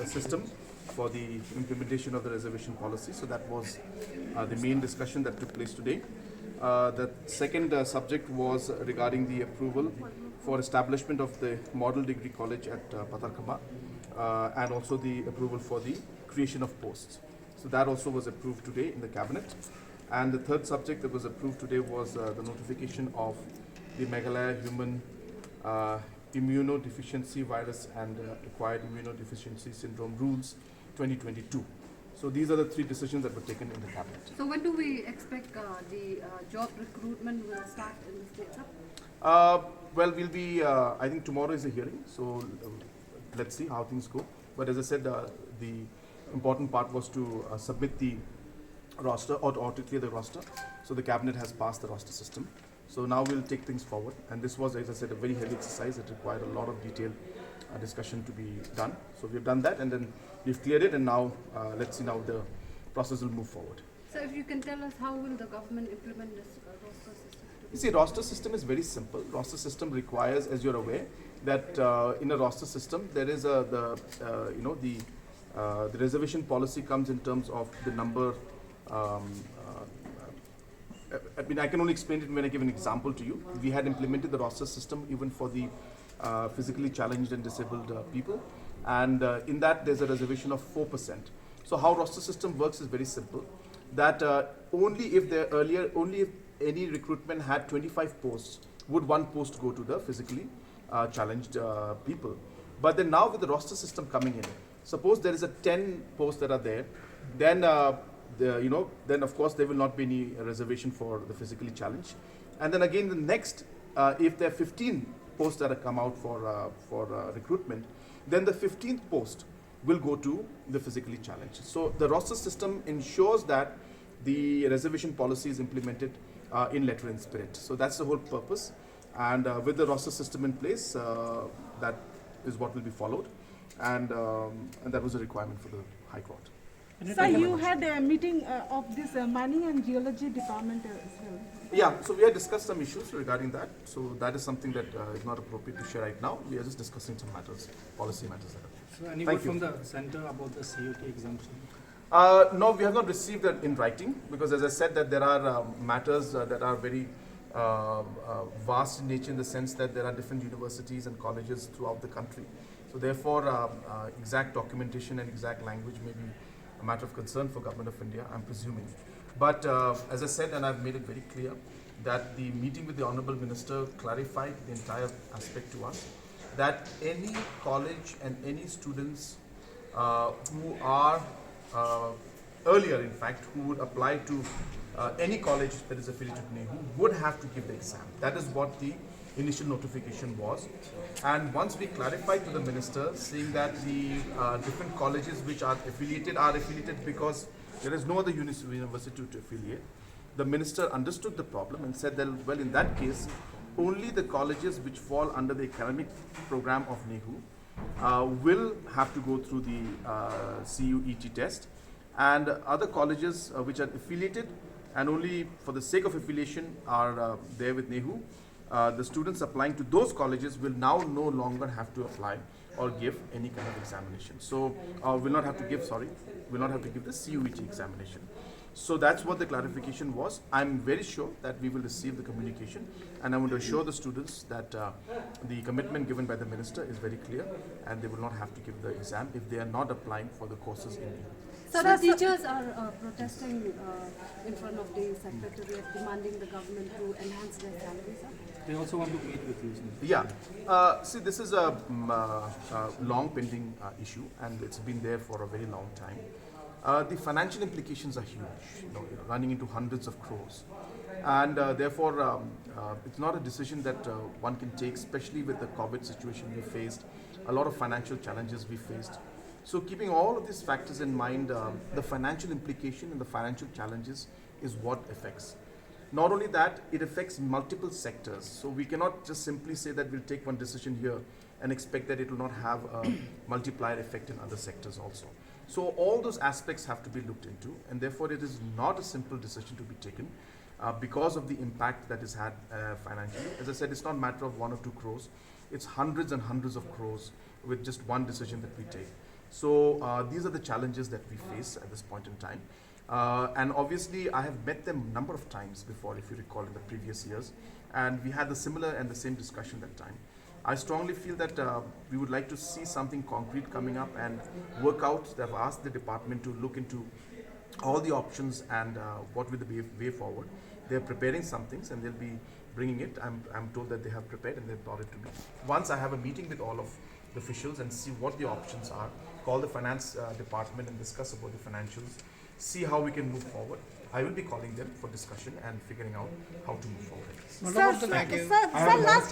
system for the implementation of the reservation policy. So that was the main discussion that took place today. The second subject was regarding the approval for establishment of the Model Degree College at Patarkama, and also the approval for the creation of posts. So that also was approved today in the cabinet. And the third subject that was approved today was the notification of the Meghalaya Human Immunodeficiency Virus and Acquired Immunodeficiency Syndrome Rules 2022. So these are the three decisions that were taken in the cabinet. So when do we expect the job recruitment will start in the state? Well, we'll be, I think tomorrow is a hearing, so let's see how things go. But as I said, the important part was to submit the roster or to clear the roster. So the cabinet has passed the roster system. So now we'll take things forward. And this was, as I said, a very heavy exercise. It required a lot of detailed discussion to be done. So we've done that and then we've cleared it, and now let's see now the process will move forward. So if you can tell us how will the government implement this roster system? You see, roster system is very simple. Roster system requires, as you're aware, that in a roster system there is the reservation policy comes in terms of the number. I mean, I can only explain it when I give an example to you. We had implemented the roster system even for the physically challenged and disabled people, and in that there's a reservation of 4%. So how roster system works is very simple. That only if any recruitment had 25 posts, would one post go to the physically challenged people. But then now with the roster system coming in, suppose there is a 10 posts that are there, then then of course there will not be any reservation for the physically challenged. And then again the next, if there are 15 posts that have come out for recruitment, then the 15th post will go to the physically challenged. So the roster system ensures that the reservation policy is implemented in letter and spirit. So that's the whole purpose. And with the roster system in place, that is what will be followed. And that was a requirement for the High Court. Sir, you had a meeting of this mining and geology department as well. Yeah, so we had discussed some issues regarding that. So that is something that is not appropriate to share right now. We are just discussing some matters, policy matters. So any word from the center about the CUT exemption? No, we have not received that in writing, because as I said that there are matters that are very vast in nature, in the sense that there are different universities and colleges throughout the country. So therefore, exact documentation and exact language may be a matter of concern for Government of India, I'm presuming. But as I said, and I've made it very clear, that the meeting with the Honourable Minister clarified the entire aspect to us, that any college and any students who are earlier, in fact, who would apply to any college that is affiliated to NEHU would have to give the exam. That is what the initial notification was. And once we clarified to the minister, saying that the different colleges which are affiliated because there is no other university to affiliate, the minister understood the problem and said that, well, in that case, only the colleges which fall under the academic program of NEHU will have to go through the CUET test, and other colleges which are affiliated and only for the sake of affiliation are there with NEHU, the students applying to those colleges will now no longer have to apply or give any kind of examination. So will not have to give the CUET examination. So that's what the clarification was. I'm very sure that we will receive the communication, and I want to assure the students that the commitment given by the minister is very clear, and they will not have to give the exam if they are not applying for the courses in NEHU. So the teachers are protesting in front of the secretariat, demanding the government to enhance their salaries. They also want to meet with you. Yeah. See, this is a long pending issue, and it's been there for a very long time. The financial implications are huge, running into hundreds of crores. And therefore, it's not a decision that one can take, especially with the COVID situation we faced, a lot of financial challenges we faced. So keeping all of these factors in mind, the financial implication and the financial challenges is what affects. Not only that, it affects multiple sectors. So we cannot just simply say that we'll take one decision here and expect that it will not have a multiplier effect in other sectors also. So all those aspects have to be looked into, and therefore it is not a simple decision to be taken because of the impact that is had financially. As I said, it's not a matter of 1 or 2 crores. It's hundreds and hundreds of crores with just one decision that we take. So these are the challenges that we face at this point in time. And obviously, I have met them a number of times before, if you recall, in the previous years. And we had the similar and the same discussion that time. I strongly feel that we would like to see something concrete coming up and work out. They've asked the department to look into all the options and what will be the way forward. They're preparing some things and they'll be bringing it. I'm told that they have prepared and they've brought it to me. Once I have a meeting with all of the officials and see what the options are, call the finance department and discuss about the financials, see how we can move forward. I will be calling them for discussion and figuring out how to move forward. Sir, last